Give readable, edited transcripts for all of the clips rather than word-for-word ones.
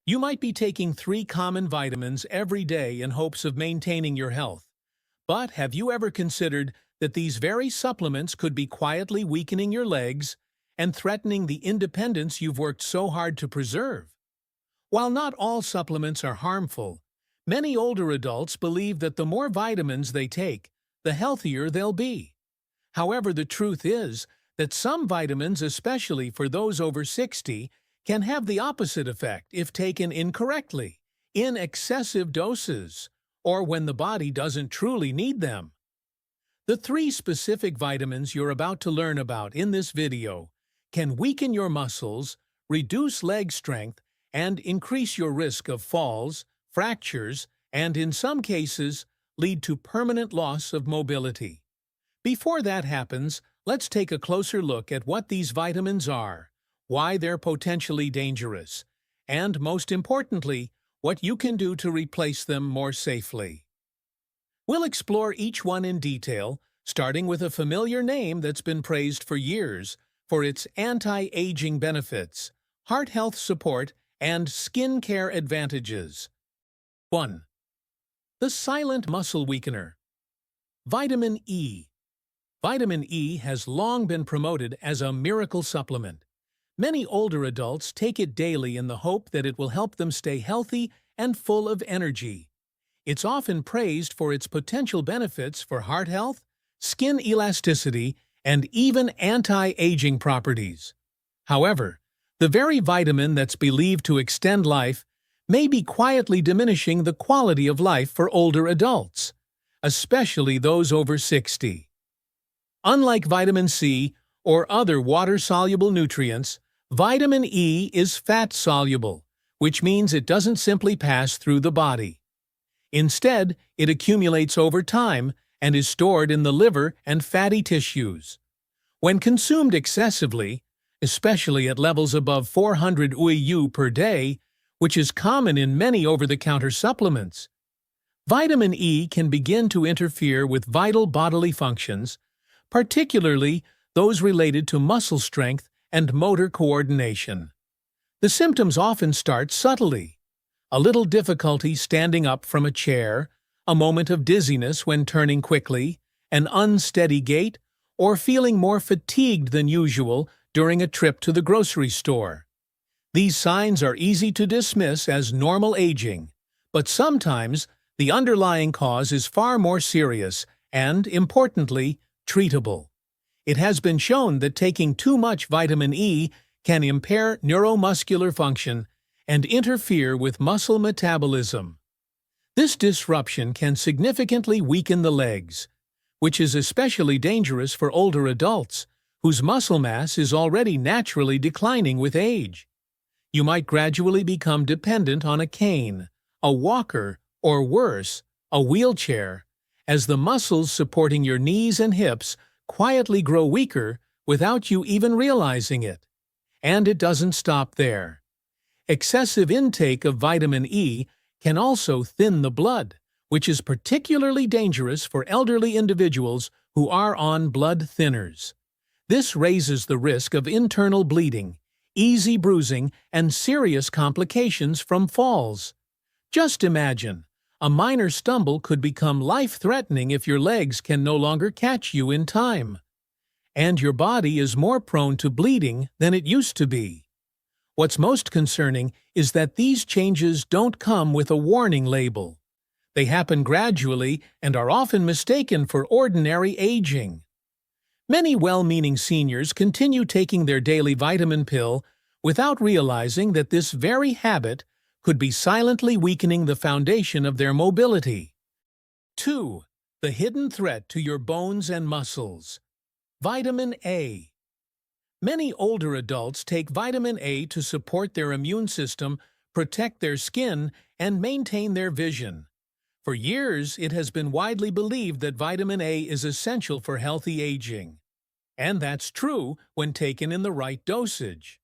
You might be taking 3 common vitamins every day in hopes of maintaining your health. But have you ever considered that these very supplements could be quietly weakening your legs and threatening the independence you've worked so hard to preserve? While not all supplements are harmful, many older adults believe that the more vitamins they take, the healthier they'll be. However, the truth is that some vitamins, especially for those over 60, can have the opposite effect if taken incorrectly, in excessive doses, or when the body doesn't truly need them. The 3 specific vitamins you're about to learn about in this video can weaken your muscles, reduce leg strength, and increase your risk of falls, fractures, and in some cases, lead to permanent loss of mobility. Before that happens, let's take a closer look at what these vitamins are, why they're potentially dangerous, and most importantly, what you can do to replace them more safely. We'll explore each one in detail, starting with a familiar name that's been praised for years for its anti-aging benefits, heart health support, and skin care advantages. 1. The silent muscle weakener. Vitamin E. Vitamin E has long been promoted as a miracle supplement. Many older adults take it daily in the hope that it will help them stay healthy and full of energy. It's often praised for its potential benefits for heart health, skin elasticity, and even anti-aging properties. However, the very vitamin that's believed to extend life may be quietly diminishing the quality of life for older adults, especially those over 60. Unlike vitamin C or other water-soluble nutrients, vitamin E is fat-soluble, which means it doesn't simply pass through the body. Instead, it accumulates over time and is stored in the liver and fatty tissues. When consumed excessively, especially at levels above 400 IU per day, which is common in many over-the-counter supplements, vitamin E can begin to interfere with vital bodily functions, particularly those related to muscle strength and motor coordination. The symptoms often start subtly: a little difficulty standing up from a chair, a moment of dizziness when turning quickly, an unsteady gait, or feeling more fatigued than usual during a trip to the grocery store. These signs are easy to dismiss as normal aging, but sometimes the underlying cause is far more serious and, importantly, treatable. It has been shown that taking too much vitamin E can impair neuromuscular function and interfere with muscle metabolism. This disruption can significantly weaken the legs, which is especially dangerous for older adults whose muscle mass is already naturally declining with age. You might gradually become dependent on a cane, a walker, or worse, a wheelchair, as the muscles supporting your knees and hips quietly grow weaker without you even realizing it. And it doesn't stop there. Excessive intake of vitamin E can also thin the blood, which is particularly dangerous for elderly individuals who are on blood thinners. This raises the risk of internal bleeding, easy bruising, and serious complications from falls. Just imagine, a minor stumble could become life-threatening if your legs can no longer catch you in time. And your body is more prone to bleeding than it used to be. What's most concerning is that these changes don't come with a warning label. They happen gradually and are often mistaken for ordinary aging. Many well-meaning seniors continue taking their daily vitamin pill without realizing that this very habit could be silently weakening the foundation of their mobility. 2. The hidden threat to your bones and muscles. Vitamin A. Many older adults take vitamin A to support their immune system, protect their skin, and maintain their vision. For years, it has been widely believed that vitamin A is essential for healthy aging. And that's true when taken in the right dosage.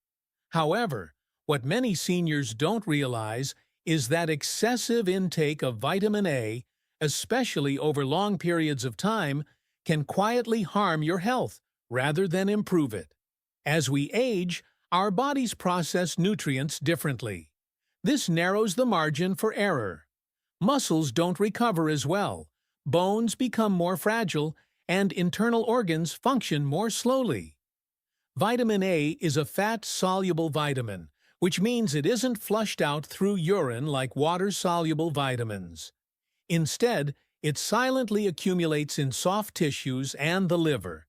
However, what many seniors don't realize is that excessive intake of vitamin A, especially over long periods of time, can quietly harm your health rather than improve it. As we age, our bodies process nutrients differently. This narrows the margin for error. Muscles don't recover as well, bones become more fragile, and internal organs function more slowly. Vitamin A is a fat-soluble vitamin, which means it isn't flushed out through urine like water-soluble vitamins. Instead, it silently accumulates in soft tissues and the liver,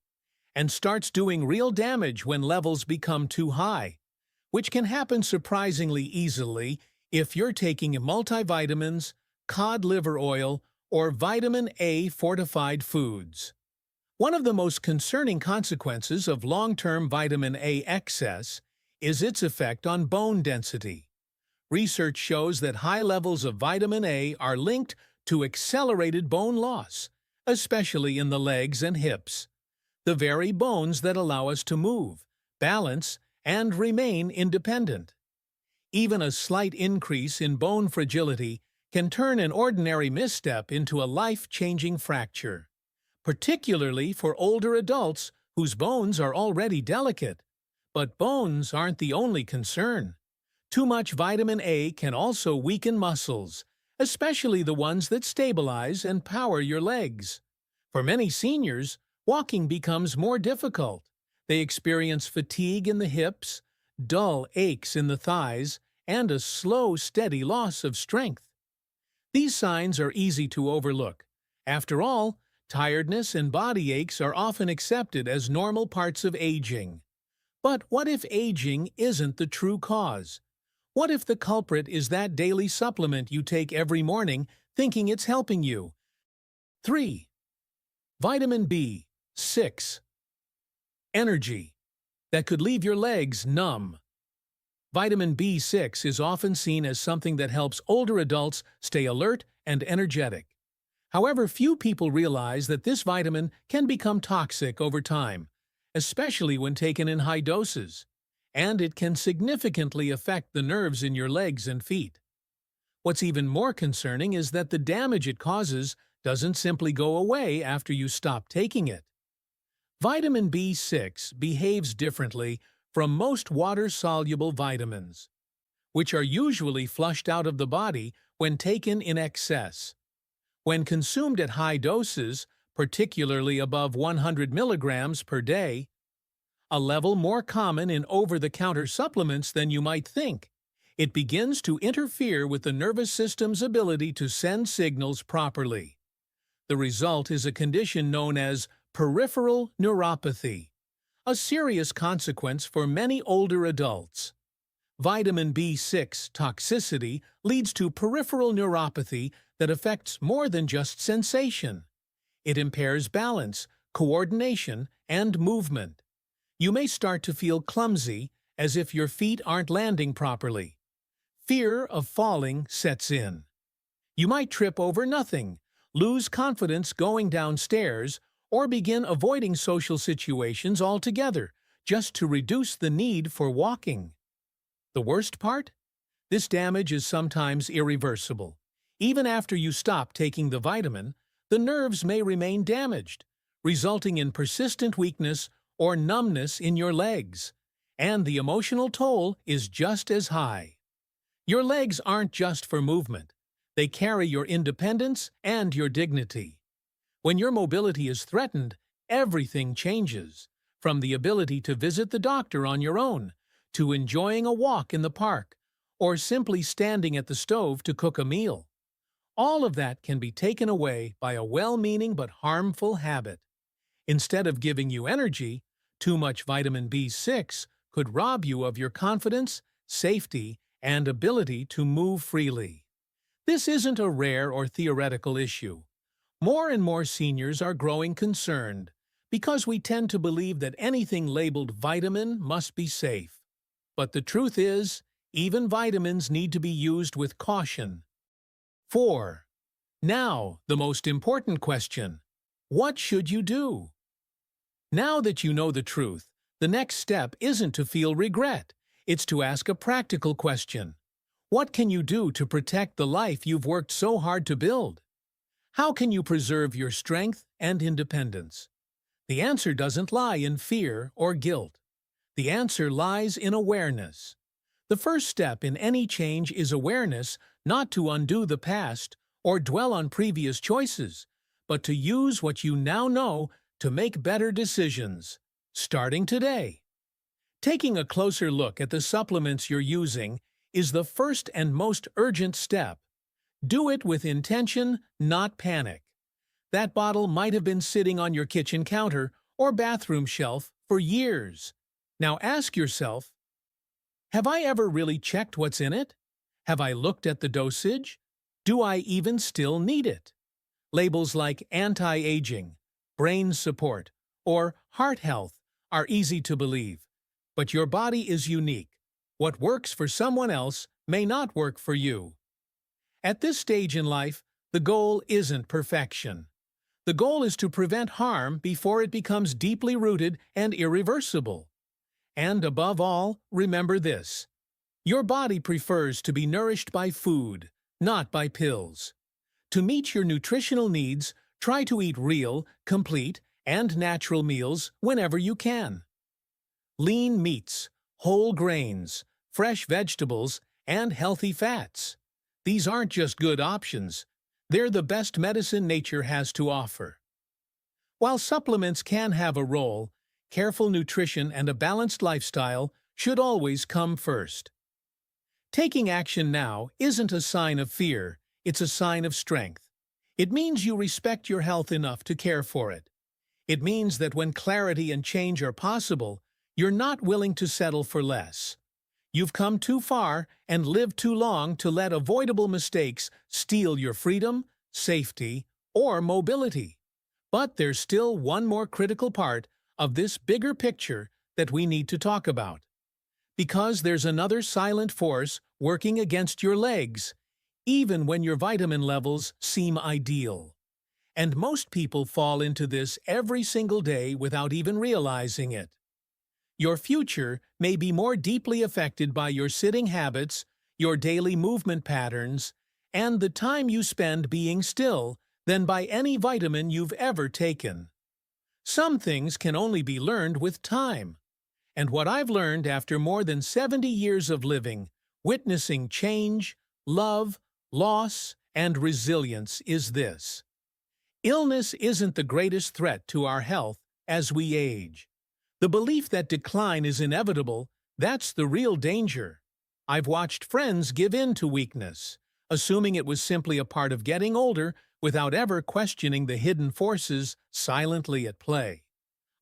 and starts doing real damage when levels become too high, which can happen surprisingly easily if you're taking multivitamins, cod liver oil, or vitamin A fortified foods. One of the most concerning consequences of long-term vitamin A excess is its effect on bone density. Research shows that high levels of vitamin A are linked to accelerated bone loss, especially in the legs and hips, the very bones that allow us to move, balance, and remain independent. Even a slight increase in bone fragility can turn an ordinary misstep into a life-changing fracture, particularly for older adults whose bones are already delicate. But bones aren't the only concern. Too much vitamin A can also weaken muscles, especially the ones that stabilize and power your legs. For many seniors, walking becomes more difficult. They experience fatigue in the hips, dull aches in the thighs, and a slow, steady loss of strength. These signs are easy to overlook. After all, tiredness and body aches are often accepted as normal parts of aging. But what if aging isn't the true cause? What if the culprit is that daily supplement you take every morning thinking it's helping you? 3. Vitamin B6. Energy. That could leave your legs numb. Vitamin B6 is often seen as something that helps older adults stay alert and energetic. However, few people realize that this vitamin can become toxic over time, especially when taken in high doses, and it can significantly affect the nerves in your legs and feet. What's even more concerning is that the damage it causes doesn't simply go away after you stop taking it. Vitamin B6 behaves differently from most water-soluble vitamins, which are usually flushed out of the body when taken in excess. When consumed at high doses, particularly above 100 milligrams per day, a level more common in over-the-counter supplements than you might think, it begins to interfere with the nervous system's ability to send signals properly. The result is a condition known as peripheral neuropathy, a serious consequence for many older adults. Vitamin B6 toxicity leads to peripheral neuropathy that affects more than just sensation. It impairs balance, coordination, and movement. You may start to feel clumsy, as if your feet aren't landing properly. Fear of falling sets in. You might trip over nothing, lose confidence going downstairs, or begin avoiding social situations altogether, just to reduce the need for walking. The worst part? This damage is sometimes irreversible. Even after you stop taking the vitamin, the nerves may remain damaged, resulting in persistent weakness or numbness in your legs. And the emotional toll is just as high. Your legs aren't just for movement. They carry your independence and your dignity. When your mobility is threatened, everything changes, from the ability to visit the doctor on your own, to enjoying a walk in the park, or simply standing at the stove to cook a meal. All of that can be taken away by a well-meaning but harmful habit. Instead of giving you energy, too much vitamin B6 could rob you of your confidence, safety, and ability to move freely. This isn't a rare or theoretical issue. More and more seniors are growing concerned because we tend to believe that anything labeled vitamin must be safe. But the truth is, even vitamins need to be used with caution. 4. Now, the most important question. What should you do? Now that you know the truth, the next step isn't to feel regret. It's to ask a practical question. What can you do to protect the life you've worked so hard to build? How can you preserve your strength and independence? The answer doesn't lie in fear or guilt. The answer lies in awareness. The first step in any change is awareness, not to undo the past or dwell on previous choices, but to use what you now know to make better decisions, starting today. Taking a closer look at the supplements you're using is the first and most urgent step. Do it with intention, not panic. That bottle might have been sitting on your kitchen counter or bathroom shelf for years. Now ask yourself, have I ever really checked what's in it? Have I looked at the dosage? Do I even still need it? Labels like anti-aging, brain support, or heart health are easy to believe. But your body is unique. What works for someone else may not work for you. At this stage in life, the goal isn't perfection. The goal is to prevent harm before it becomes deeply rooted and irreversible. And above all, remember this. Your body prefers to be nourished by food, not by pills. To meet your nutritional needs, try to eat real, complete, and natural meals whenever you can. Lean meats, whole grains, fresh vegetables, and healthy fats. These aren't just good options. They're the best medicine nature has to offer. While supplements can have a role, careful nutrition and a balanced lifestyle should always come first. Taking action now isn't a sign of fear, it's a sign of strength. It means you respect your health enough to care for it. It means that when clarity and change are possible, you're not willing to settle for less. You've come too far and lived too long to let avoidable mistakes steal your freedom, safety, or mobility. But there's still one more critical part of this bigger picture that we need to talk about. Because there's another silent force working against your legs, even when your vitamin levels seem ideal. And most people fall into this every single day without even realizing it. Your future may be more deeply affected by your sitting habits, your daily movement patterns, and the time you spend being still than by any vitamin you've ever taken. Some things can only be learned with time. And what I've learned after more than 70 years of living, witnessing change, love, loss, and resilience is this. Illness isn't the greatest threat to our health as we age. The belief that decline is inevitable, that's the real danger. I've watched friends give in to weakness, assuming it was simply a part of getting older without ever questioning the hidden forces silently at play.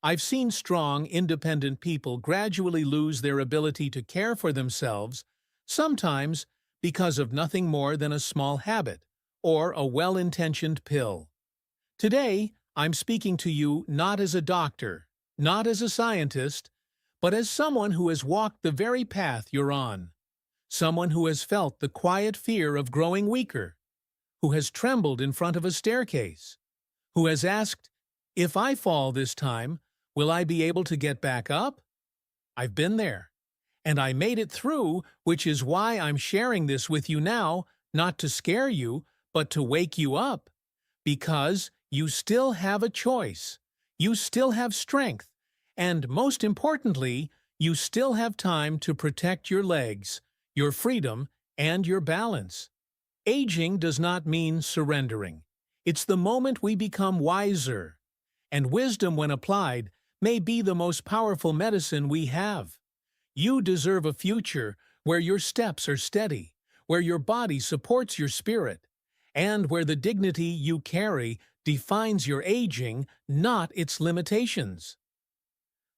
I've seen strong, independent people gradually lose their ability to care for themselves, sometimes because of nothing more than a small habit or a well-intentioned pill. Today, I'm speaking to you not as a doctor, not as a scientist, but as someone who has walked the very path you're on. Someone who has felt the quiet fear of growing weaker, who has trembled in front of a staircase, who has asked, if I fall this time, will I be able to get back up? I've been there, and I made it through, which is why I'm sharing this with you now, not to scare you, but to wake you up. Because you still have a choice. You still have strength. And most importantly, you still have time to protect your legs, your freedom, and your balance. Aging does not mean surrendering. It's the moment we become wiser. And wisdom, when applied, may be the most powerful medicine we have. You deserve a future where your steps are steady, where your body supports your spirit, and where the dignity you carry defines your aging, not its limitations.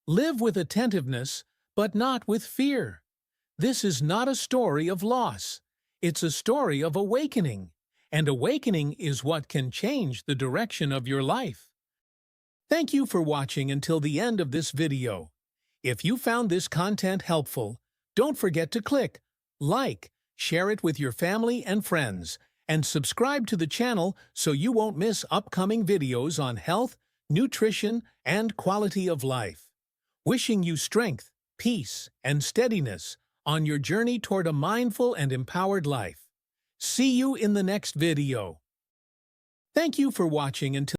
Live with attentiveness, but not with fear. This is not a story of loss. It's a story of awakening, and awakening is what can change the direction of your life. Thank you for watching until the end of this video. If you found this content helpful, don't forget to click like, share it with your family and friends, and subscribe to the channel so you won't miss upcoming videos on health, nutrition, and quality of life. Wishing you strength, peace, and steadiness on your journey toward a mindful and empowered life. See you in the next video. Thank you for watching until